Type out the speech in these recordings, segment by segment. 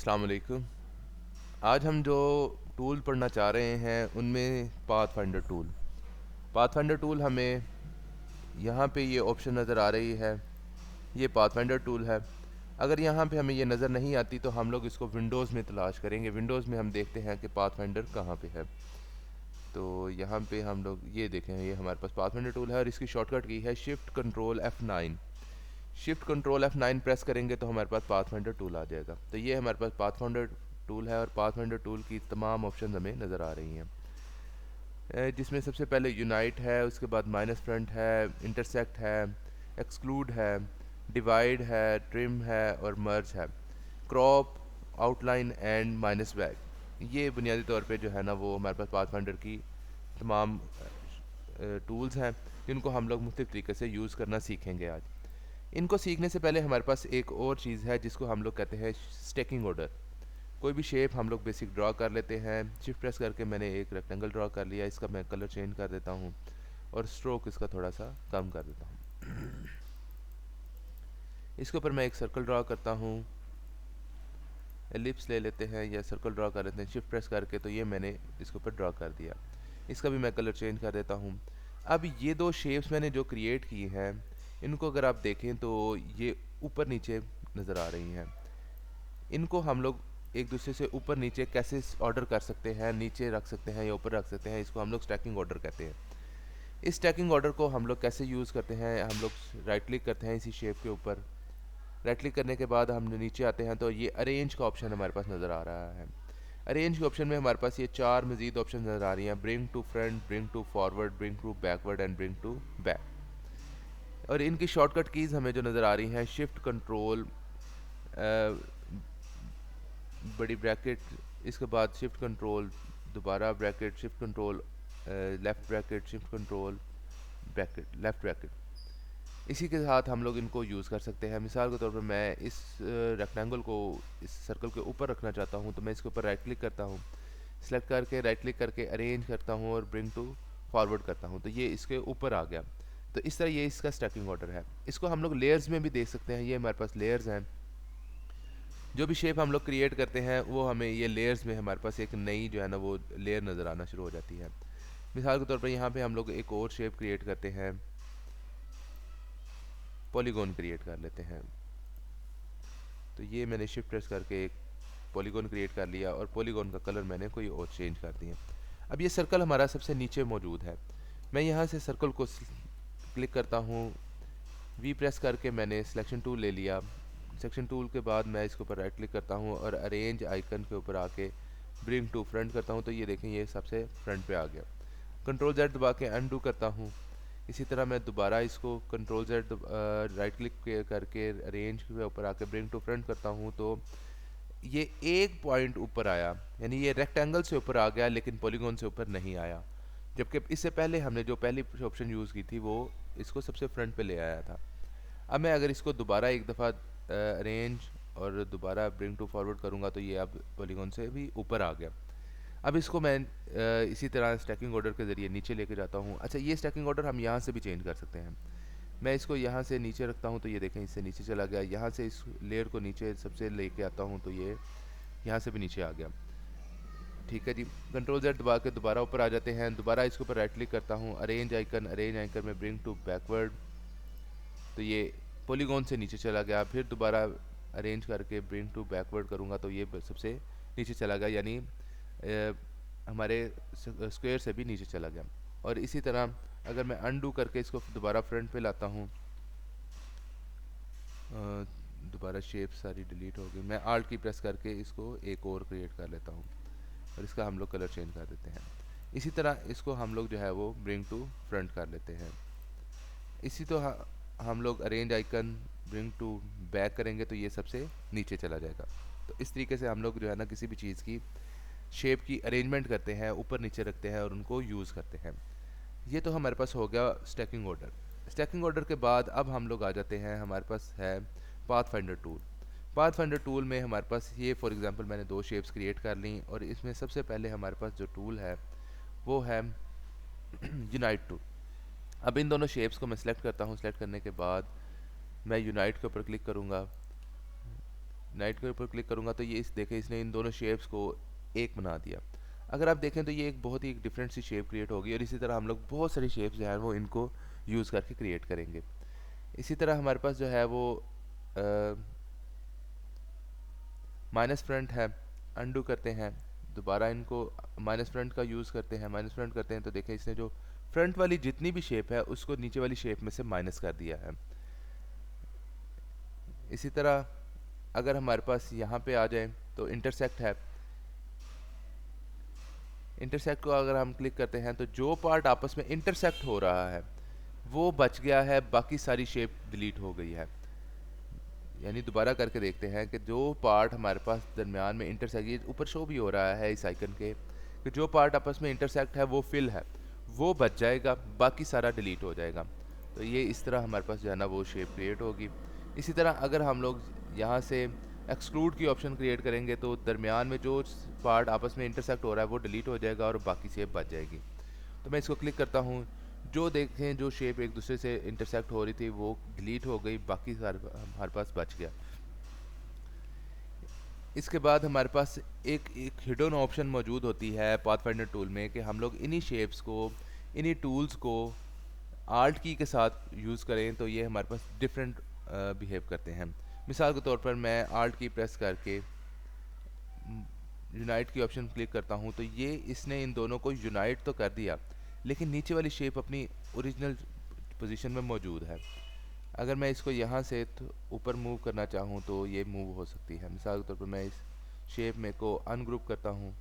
अस्सलाम वालेकुम। आज हम जो टूल पढ़ना चाह रहे हैं उनमें पाथफाइंडर टूल। पाथफाइंडर टूल हमें यहाँ पे ये ऑप्शन नज़र आ रही है, ये पाथफाइंडर टूल है। अगर यहाँ पे हमें ये नज़र नहीं आती तो हम लोग इसको विंडोज़ में तलाश करेंगे। विंडोज़ में हम देखते हैं कि पाथफाइंडर कहाँ पे है। तो यहाँ पे हम लोग ये देखें, ये हमारे पास पाथफाइंडर टूल है और इसकी शॉर्टकट की है shift control F9। Shift control F9 press करेंगे तो हमारे पास पाथफाइंडर टूल आ जाएगा। तो ये हमारे पास पाथफाइंडर टूल है और पाथफाइंडर टूल की तमाम ऑप्शन हमें नज़र आ रही हैं, जिसमें सबसे पहले यूनाइट है, उसके बाद माइनस फ्रंट है, इंटरसेक्ट है, एक्सक्लूड है, डिवाइड है, ट्रिम है और मर्ज है, crop, outline and minus back. ये बुनियादी तौर पे जो है ना वो हमारे पास पाथफाइंडर की तमाम टूल्स हैं जिनको हम लोग मुख्तलिफ तरीके से यूज़ करना सीखेंगे आज। इनको सीखने से पहले हमारे पास एक और चीज़ है जिसको हम लोग कहते हैं स्टैकिंग ऑर्डर। कोई भी शेप हम लोग बेसिक ड्रॉ कर लेते हैं। शिफ्ट प्रेस करके मैंने एक रेक्टेंगल ड्रॉ कर लिया, इसका मैं कलर चेंज कर देता हूँ और स्ट्रोक इसका थोड़ा सा कम कर देता हूँ। इसके ऊपर मैं एक सर्कल ड्रॉ करता हूँ, एलिप्स ले लेते हैं या सर्कल ड्रॉ कर लेते हैं शिफ्ट प्रेस करके, तो ये मैंने इसके ऊपर ड्रॉ कर दिया। इसका भी मैं कलर चेंज कर देता हूँ। अब ये दो शेप्स मैंने जो क्रिएट की हैं इनको अगर आप देखें तो ये ऊपर नीचे नज़र आ रही हैं। इनको हम लोग एक दूसरे से ऊपर नीचे कैसे ऑर्डर कर सकते हैं, नीचे रख सकते हैं या ऊपर रख सकते हैं, इसको हम लोग स्टैकिंग ऑर्डर कहते हैं। इस स्टैकिंग ऑर्डर को हम लोग कैसे यूज़ करते हैं, हम लोग राइट क्लिक करते हैं इसी शेप के ऊपर। राइट क्लिक करने के बाद हम नीचे आते हैं तो ये अरेंज का ऑप्शन हमारे पास नज़र आ रहा है। अरेंज के ऑप्शन में हमारे पास ये चार मजीद ऑप्शन नज़र आ रही हैं, bring to front, bring to forward, bring to backward and bring to back. और इनकी शॉर्टकट कीज़ हमें जो नज़र आ रही हैं शिफ्ट कंट्रोल बड़ी ब्रैकेट, इसके बाद शिफ्ट कंट्रोल दोबारा bracket, shift control left bracket, shift control bracket, left bracket. इसी के साथ हम लोग इनको यूज़ कर सकते हैं। मिसाल के तौर पर मैं इस रेक्टेंगल को इस सर्कल के ऊपर रखना चाहता हूँ तो मैं इसके ऊपर राइट क्लिक करता हूँ, सेलेक्ट करके राइट क्लिक करके अरेंज करता हूँ और ब्रिंग टू फॉरवर्ड करता हूँ तो ये इसके ऊपर आ गया। तो इस तरह ये इसका स्टैकिंग ऑर्डर है। इसको हम लोग लेयर्स में भी देख सकते हैं। ये हमारे पास लेयर्स हैं। जो भी शेप हम लोग क्रिएट करते हैं वो हमें ये लेयर्स में हमारे पास एक नई जो है ना वो लेयर नज़र आना शुरू हो जाती है। मिसाल के तौर पर यहाँ पे हम लोग एक और शेप क्रिएट करते हैं, पॉलीगॉन क्रिएट कर लेते हैं। तो ये मैंने शिफ्ट प्रेस करके एक पॉलीगॉन क्रिएट कर लिया और पॉलीगॉन का कलर मैंने कोई और चेंज कर दिया। अब ये सर्कल हमारा सबसे नीचे मौजूद है। मैं यहाँ से सर्कल को क्लिक करता हूँ, वी प्रेस करके मैंने सिलेक्शन टूल ले लिया। सेक्शन टूल के बाद मैं इसके ऊपर राइट क्लिक करता हूँ और अरेंज आइकन के ऊपर आके ब्रिंग टू फ्रंट करता हूँ तो ये देखें ये सबसे फ्रंट पे आ गया। कंट्रोल जेड दबा के अनडू करता हूँ। इसी तरह मैं दोबारा इसको कंट्रोल जेड राइट क्लिक करके अरेंज के ऊपर आके ब्रिंग टू फ्रंट करता हूँ तो ये एक पॉइंट ऊपर आया, यानी ये रेक्टेंगल से ऊपर आ गया लेकिन पॉलीगॉन से ऊपर नहीं आया। जबकि इससे पहले हमने जो पहली ऑप्शन यूज़ की थी वो इसको सबसे फ्रंट पे ले आया था। अब मैं अगर इसको दोबारा एक दफ़ा अरेंज और दोबारा ब्रिंग टू फॉरवर्ड करूँगा तो ये अब पॉलीगॉन से भी ऊपर आ गया। अब इसको मैं इसी तरह स्टैकिंग ऑर्डर के ज़रिए नीचे लेके जाता हूँ। अच्छा, ये स्टैकिंग ऑर्डर हम यहाँ से भी चेंज कर सकते हैं। मैं इसको यहाँ से नीचे रखता हूँ तो ये देखें इससे नीचे चला गया। यहाँ से इस लेयर को नीचे सबसे लेके आता हूँ तो ये यहाँ से भी नीचे आ गया। ठीक है जी, कंट्रोल जेड दबा के दोबारा ऊपर आ जाते हैं। दोबारा इसके ऊपर राइट क्लिक करता हूँ, अरेंज आइकन में ब्रिंग टू बैकवर्ड तो ये पॉलीगॉन से नीचे चला गया। फिर दोबारा अरेंज करके ब्रिंग टू बैकवर्ड करूँगा तो ये सबसे नीचे चला गया, यानी हमारे स्क्वायर से भी नीचे चला गया। और इसी तरह अगर मैं अनडू करके इसको दोबारा फ्रंट पे लाता हूँ, दोबारा शेप सारी डिलीट हो गई, मैं आल्ट की प्रेस करके इसको एक और क्रिएट कर लेता हूँ और इसका हम लोग कलर चेंज कर देते हैं। इसी तरह इसको हम लोग जो है वो ब्रिंग टू फ्रंट कर लेते हैं। इसी तो हम लोग arrange icon bring to back करेंगे तो ये सबसे नीचे चला जाएगा। तो इस तरीके से हम लोग जो है ना किसी भी चीज़ की शेप की अरेंजमेंट करते हैं, ऊपर नीचे रखते हैं और उनको यूज़ करते हैं। ये तो हमारे पास हो गया स्टैकिंग ऑर्डर। स्टैकिंग ऑर्डर के बाद अब हम लोग आ जाते हैं, हमारे पास है path finder tool. Path finder tool में हमारे पास ये फॉर एग्जांपल मैंने दो शेप्स क्रिएट कर ली और इसमें सबसे पहले हमारे पास जो टूल है वो है यूनाइट टूल। अब इन दोनों शेप्स को मैं सिलेक्ट करता हूँ। सिलेक्ट करने के बाद मैं यूनाइट के ऊपर क्लिक करूँगा। यूनाइट के ऊपर क्लिक करूँगा तो ये इस देखें इसने इन दोनों शेप्स को एक बना दिया। अगर आप देखें तो ये एक बहुत ही डिफरेंट सी शेप क्रिएट होगी और इसी तरह हम लोग बहुत सारी शेप्स जो है वो इनको यूज़ करके क्रिएट करेंगे। इसी तरह हमारे पास जो है वो माइनस फ्रंट है, अनडू करते हैं, दोबारा इनको माइनस फ्रंट का यूज़ करते हैं, माइनस फ्रंट करते हैं तो देखें इसने जो फ्रंट वाली जितनी भी शेप है उसको नीचे वाली शेप में से माइनस कर दिया है। इसी तरह अगर हमारे पास यहाँ पे आ जाए तो इंटरसेक्ट है, इंटरसेक्ट को अगर हम क्लिक करते हैं तो जो पार्ट आपस में इंटरसेक्ट हो रहा है वो बच गया है, बाकी सारी शेप डिलीट हो गई है। यानी दोबारा करके देखते हैं कि जो पार्ट हमारे पास दरमियान में इंटरसेक्ट, ये ऊपर शो भी हो रहा है इस आइकन के कि जो पार्ट आपस में इंटरसेक्ट है वो फिल है, वो बच जाएगा, बाकी सारा डिलीट हो जाएगा। तो ये इस तरह हमारे पास जो है ना वो शेप क्रिएट होगी। इसी तरह अगर हम लोग यहाँ से एक्सक्लूड की ऑप्शन क्रिएट करेंगे तो दरमियान में जो पार्ट आपस में इंटरसेक्ट हो रहा है वो डिलीट हो जाएगा और बाकी शेप बच जाएगी। तो मैं इसको क्लिक करता हूँ, जो देखें जो शेप एक दूसरे से इंटरसेक्ट हो रही थी वो डिलीट हो गई, बाकी हमारे पास बच गया। इसके बाद हमारे पास एक हिडन ऑप्शन मौजूद होती है पाथफाइंडर टूल में कि हम लोग इन्हीं शेप्स को, इन्हीं टूल्स को आल्ट की के साथ यूज़ करें तो ये हमारे पास डिफरेंट बिहेव करते हैं। मिसाल के तौर पर मैं आल्ट की प्रेस करके यूनाइट की ऑप्शन क्लिक करता हूँ तो ये इसने इन दोनों को यूनाइट तो कर दिया लेकिन नीचे वाली शेप अपनी ओरिजिनल पोजीशन में मौजूद है। अगर मैं इसको यहाँ से तो ऊपर मूव करना चाहूँ तो ये मूव हो सकती है। मिसाल के तौर पर मैं इस शेप में को अनग्रुप करता हूँ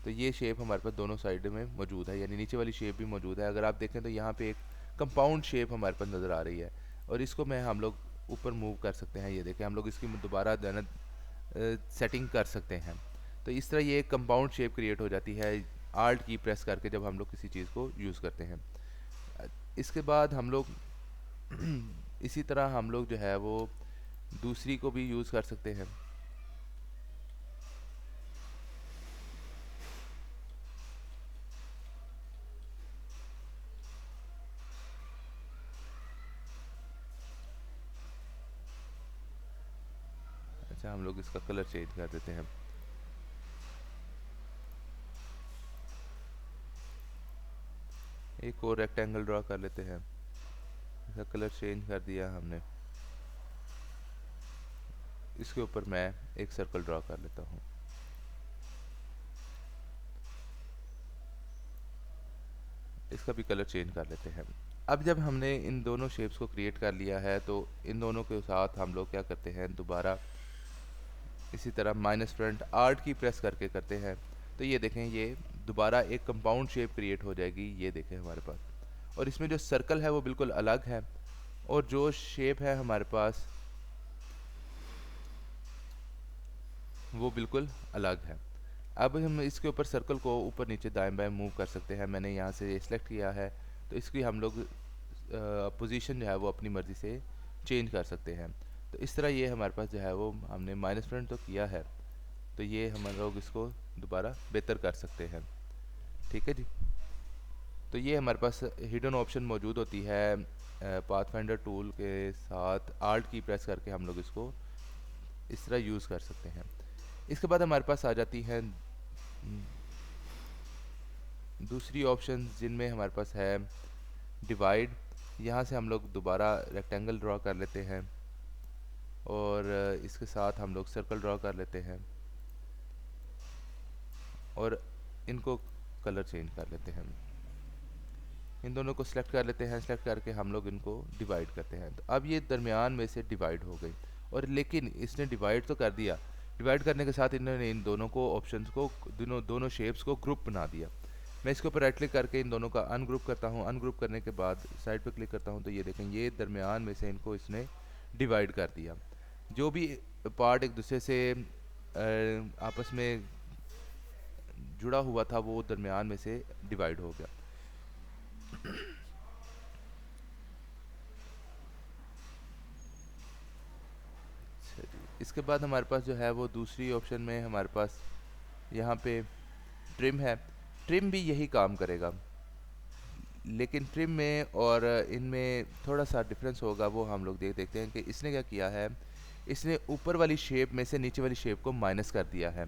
तो ये शेप हमारे पास दोनों साइड में मौजूद है, यानी नीचे वाली शेप भी मौजूद है। अगर आप देखें तो यहाँ पे एक कंपाउंड शेप हमारे पास नज़र आ रही है और इसको मैं हम लोग ऊपर मूव कर सकते हैं। ये देखें हम लोग इसकी दोबारा जो है ना सेटिंग कर सकते हैं। तो इस तरह ये एक कंपाउंड शेप क्रिएट हो जाती है आल्ट की प्रेस करके जब हम लोग किसी चीज़ को यूज़ करते हैं। इसके बाद हम लोग इसी तरह हम लोग जो है वो दूसरी को भी यूज़ कर सकते हैं। अच्छा, हम लोग इसका कलर चेंज कर देते हैं। एक और रेक्टेंगल ड्रा कर लेते हैं, इसका कलर चेंज कर दिया हमने। इसके ऊपर मैं एक सर्कल ड्रा कर लेता हूँ। इसका भी कलर चेंज कर लेते हैं। अब जब हमने इन दोनों शेप्स को क्रिएट कर लिया है तो इन दोनों के साथ हम लोग क्या करते हैं, दोबारा इसी तरह माइनस फ्रंट आर्ट की प्रेस करके करते हैं तो ये देखें ये दोबारा एक कंपाउंड शेप क्रिएट हो जाएगी। ये देखें हमारे पास, और इसमें जो सर्कल है वो बिल्कुल अलग है और जो शेप है हमारे पास वो बिल्कुल अलग है। अब हम इसके ऊपर सर्कल को ऊपर नीचे दाएं बाएं मूव कर सकते हैं। मैंने यहाँ से सेलेक्ट किया है तो इसकी हम लोग पोजीशन जो है वो अपनी मर्ज़ी से चेंज कर सकते हैं। तो इस तरह ये हमारे पास जो है वो हमने माइनस फ्रंट तो किया है तो ये हम लोग इसको दोबारा बेहतर कर सकते हैं। ठीक है जी। तो ये हमारे पास हिडन ऑप्शन मौजूद होती है पाथफाइंडर टूल के साथ आल्ट की प्रेस करके हम लोग इसको इस तरह यूज़ कर सकते हैं। इसके बाद हमारे पास आ जाती है दूसरी ऑप्शन जिनमें हमारे पास है डिवाइड। यहाँ से हम लोग दोबारा रेक्टेंगल ड्रा कर लेते हैं और इसके साथ हम लोग सर्कल ड्रा कर लेते हैं और इनको कलर चेंज कर लेते हैं। इन दोनों को सिलेक्ट कर लेते हैं, सिलेक्ट करके हम लोग इनको डिवाइड करते हैं। तो अब ये दरमियान में से डिवाइड हो गई, और लेकिन इसने डिवाइड तो कर दिया, डिवाइड करने के साथ इन्होंने इन दोनों को ऑप्शंस को दोनों शेप्स को ग्रुप बना दिया। मैं इसके ऊपर राइट क्लिक करके इन दोनों का अनग्रुप करता हूँ। अनग्रुप करने के बाद साइड पे क्लिक करता हूँ तो ये देखें ये दरमियान में से इनको इसने डिवाइड कर दिया। जो भी पार्ट एक दूसरे से आपस में जुड़ा हुआ था वो दरमियान में से डिवाइड हो गया। इसके बाद हमारे पास जो है वो दूसरी ऑप्शन में हमारे पास यहाँ पे ट्रिम है। ट्रिम भी यही काम करेगा, लेकिन ट्रिम में और इनमें थोड़ा सा डिफरेंस होगा, वो हम लोग देखते हैं कि इसने क्या किया है। इसने ऊपर वाली शेप में से नीचे वाली शेप को माइनस कर दिया है।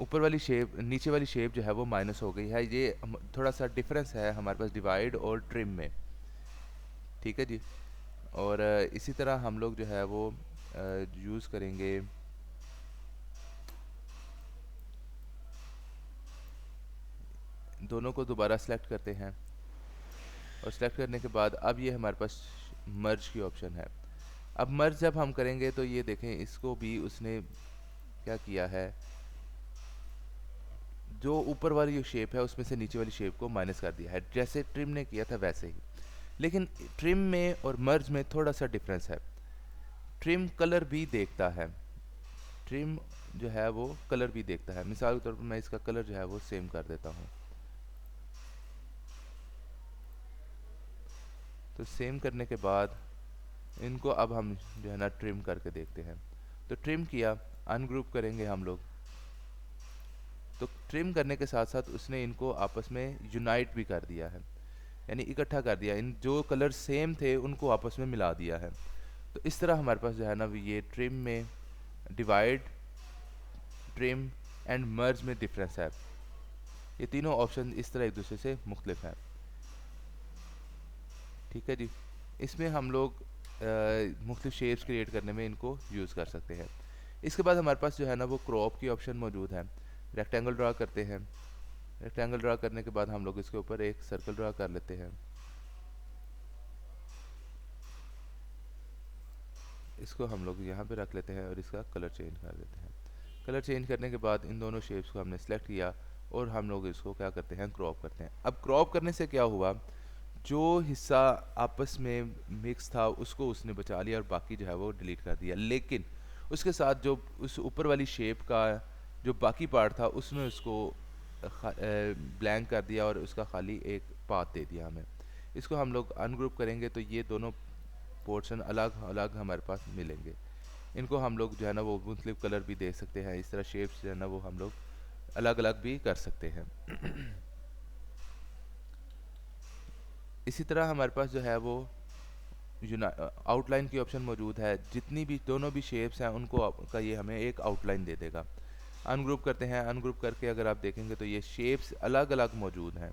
ऊपर वाली शेप नीचे वाली शेप जो है वो माइनस हो गई है। ये थोड़ा सा डिफरेंस है हमारे पास डिवाइड और ट्रिम में। ठीक है जी। और इसी तरह हम लोग जो है वो यूज़ करेंगे दोनों को दोबारा सेलेक्ट करते हैं और सेलेक्ट करने के बाद अब ये हमारे पास मर्ज की ऑप्शन है। अब मर्ज जब हम करेंगे तो ये देखें इसको भी उसने क्या किया है, जो ऊपर वाली जो शेप है उसमें से नीचे वाली शेप को माइनस कर दिया है, जैसे ट्रिम ने किया था वैसे ही। लेकिन ट्रिम में और मर्ज में थोड़ा सा डिफरेंस है। ट्रिम कलर भी देखता है, ट्रिम जो है वो कलर भी देखता है। मिसाल के तौर पर मैं इसका कलर जो है वो सेम कर देता हूँ। तो सेम करने के बाद इनको अब हम जो है ना ट्रिम करके देखते हैं। तो ट्रिम किया, अनग्रुप करेंगे हम लोग। तो ट्रिम करने के साथ साथ उसने इनको आपस में यूनाइट भी कर दिया है, यानी इकट्ठा कर दिया। इन जो कलर सेम थे उनको आपस में मिला दिया है। तो इस तरह हमारे पास जो है ना ये ट्रिम में डिवाइड, ट्रिम एंड मर्ज में डिफरेंस है। ये तीनों ऑप्शन इस तरह एक दूसरे से मुख्तलिफ हैं। ठीक है जी। इसमें हम लोग मुख्तलिफ शेप्स क्रिएट करने में इनको यूज़ कर सकते हैं। इसके बाद हमारे पास जो है ना वो क्रॉप की ऑप्शन मौजूद है। रेक्टेंगल ड्रा करते हैं। रेक्टेंगल ड्रा करने के बाद हम लोग इसके ऊपर एक सर्कल ड्रा कर लेते हैं। इसको हम लोग यहाँ पे रख लेते हैं और इसका कलर चेंज कर देते हैं। कलर चेंज करने के बाद इन दोनों शेप्स को हमने सेलेक्ट किया और हम लोग इसको क्या करते हैं, क्रॉप करते हैं। अब क्रॉप करने से क्या हुआ, जो हिस्सा आपस में मिक्स था उसको उसने बचा लिया और बाकी जो है वो डिलीट कर दिया। लेकिन उसके साथ जो उस ऊपर वाली शेप का जो बाकी पार्ट था उसमें उसको ब्लैंक कर दिया और उसका खाली एक पाथ दे दिया हमें। इसको हम लोग अनग्रुप करेंगे तो ये दोनों पोर्शन अलग अलग हमारे पास मिलेंगे। इनको हम लोग जो है ना वो मुख्तलिफ कलर भी दे सकते हैं। इस तरह शेप्स जो है ना वो हम लोग अलग अलग भी कर सकते हैं। इसी तरह हमारे पास जो है वो आउटलाइन की ऑप्शन मौजूद है। जितनी भी दोनों भी शेप्स हैं उनको का ये हमें एक आउटलाइन दे देगा। अनग्रुप करते हैं। अनग्रुप करके अगर आप देखेंगे तो ये शेप्स अलग अलग मौजूद हैं।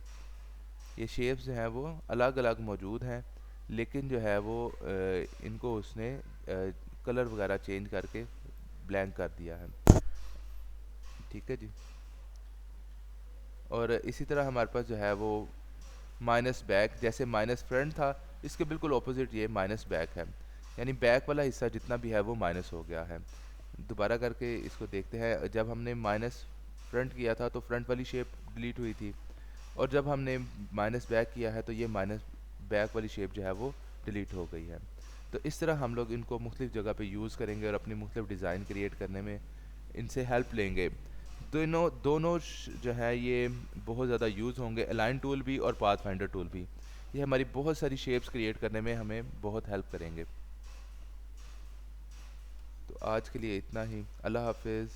ये शेप्स जो हैं वो अलग अलग मौजूद हैं, लेकिन जो है वो इनको उसने कलर वगैरह चेंज करके ब्लैंक कर दिया है। ठीक है जी। और इसी तरह हमारे पास जो है वो माइनस बैक, जैसे माइनस फ्रंट था इसके बिल्कुल ऑपोजिट ये माइनस बैक है, यानी बैक वाला हिस्सा जितना भी है वो माइनस हो गया है। दोबारा करके इसको देखते हैं। जब हमने माइनस फ्रंट किया था तो फ्रंट वाली शेप डिलीट हुई थी, और जब हमने माइनस बैक किया है तो ये माइनस बैक वाली शेप जो है वो डिलीट हो गई है। तो इस तरह हम लोग इनको मुख्तलिफ जगह पे यूज़ करेंगे और अपनी मुख्तलिफ डिज़ाइन क्रिएट करने में इनसे हेल्प लेंगे। दोनों दोनों जो है ये बहुत ज़्यादा यूज़ होंगे, अलाइन टूल भी और पाथ फाइंडर टूल भी। ये हमारी बहुत सारी शेप्स क्रिएट करने में हमें बहुत हेल्प करेंगे। तो आज के लिए इतना ही। अल्लाह हाफिज़।